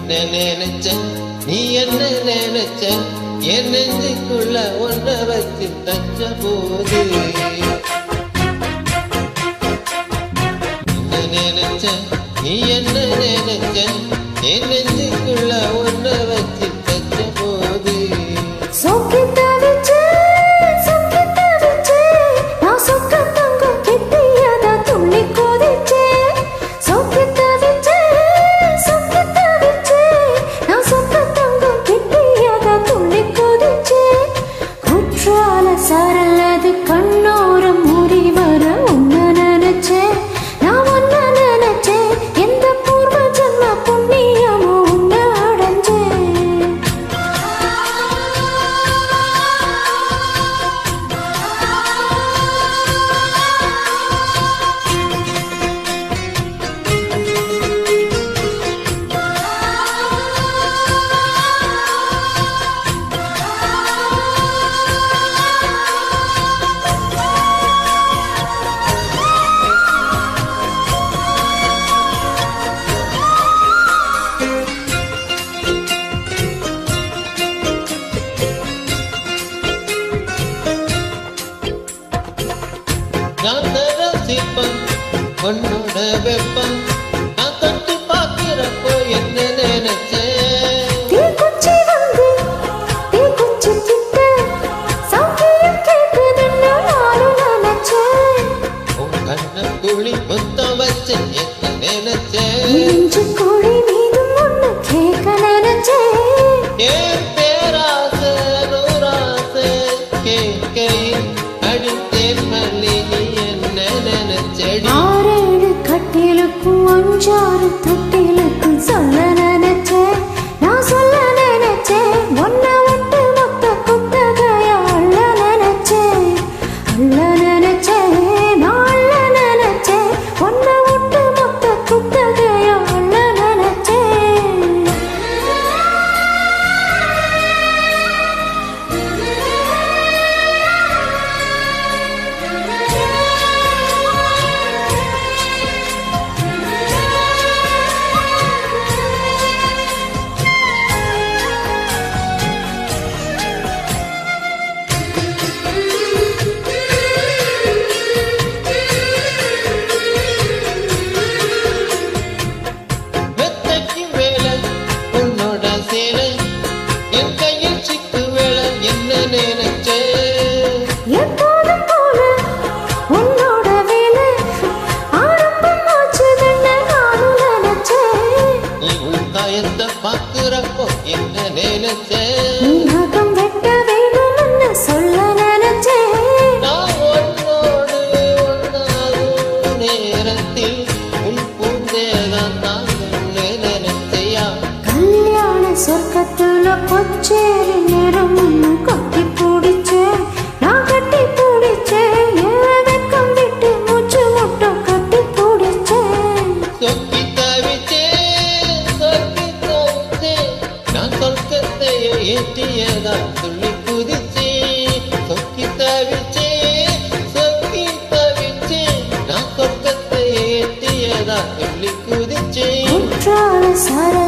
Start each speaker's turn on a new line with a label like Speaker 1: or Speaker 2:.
Speaker 1: நினைச்ச நீ என்ன நினைச்ச என் நெஞ்சுக்குள்ள ஒன்ன வச்சு தச்ச போது நினைச்ச நீ என்ன நினைச்ச என் நெஞ்சுக்குள்ள ஒன்ன வச்சு தச்ச போது
Speaker 2: சரலது கண்ணோரம் மூடி வர உன்ன நினைச்சேன் நான் ஒன்ன நினைச்சேன் எந்த பூர்வ ஜன்ம புண்ணியமோ உன்ன அடைஞ்சேன்
Speaker 1: உன்னோட வெப்பம் நான் தொட்டு பார்க்கிறப்போ என்ன நினைச்சேன்
Speaker 2: தீக்குச்சி வந்து தீக்குச்சி கிட்ட சௌக்கியம் கேட்குதுன்னு நானும் நினைச்சேன்
Speaker 1: உன் கண்ண குழி முத்தம் வச்சு என்ன நினைச்சேன்
Speaker 2: நெஞ்சு குழி மீதும் ஒண்ணு கேட்க நினைச்சேன்
Speaker 1: ஏன் பேராசை நூறாசை கேட்கையில் அடித்தேன் மல்லி நீ என்ன நினைச்சடி
Speaker 2: கட்டிலுக்கும் அஞ்சாறு தொட்டிலுக்கும் சொல்ல நினைச்சேன் நான் சொல்ல நினைச்சேன் ஒன்ன விட்டு மொத்த குத்தகையா அள்ள நினைச்சேன் நான் அள்ள நினைச்சேன் ஒன்ன விட்டு மொத்த குத்தகையா அள்ள நினைச்சேன் எப்போதும் போல உன்னோட வேலை ஆரம்பமாச்சுதுன்னு நானும் நினைச்சேன்
Speaker 1: நீ உள்காயத்தை பார்க்கிறப்போ என்ன நினைச்சேன்
Speaker 2: நீ நகம் வெட்ட வேணும்னு சொல்ல நினைச்சேன்
Speaker 1: நான் உன்னோடு ஒன்றாகும் நேரத்தில் உன் பூந்தேதான் நான் நினைச்சையா
Speaker 2: கல்யாண சொர்க்கத்துல கொச்சேரி நேரம் கட்டி பிடிச்சேன் நான் கட்டி பிடிச்சேன் ஏழக்கம் விட்டு மூச்சு முட்டம் கட்டி பிடிச்சேன்
Speaker 1: சொக்கி தவிச்சேன் நான் சொர்க்கத்தையே ஏற்றியதா துள்ளி குதிச்சேன் சொக்கி தவிச்சேன் நான் சொர்க்கத்தையே ஏற்றியதா துள்ளி குதிச்சேன்
Speaker 2: சர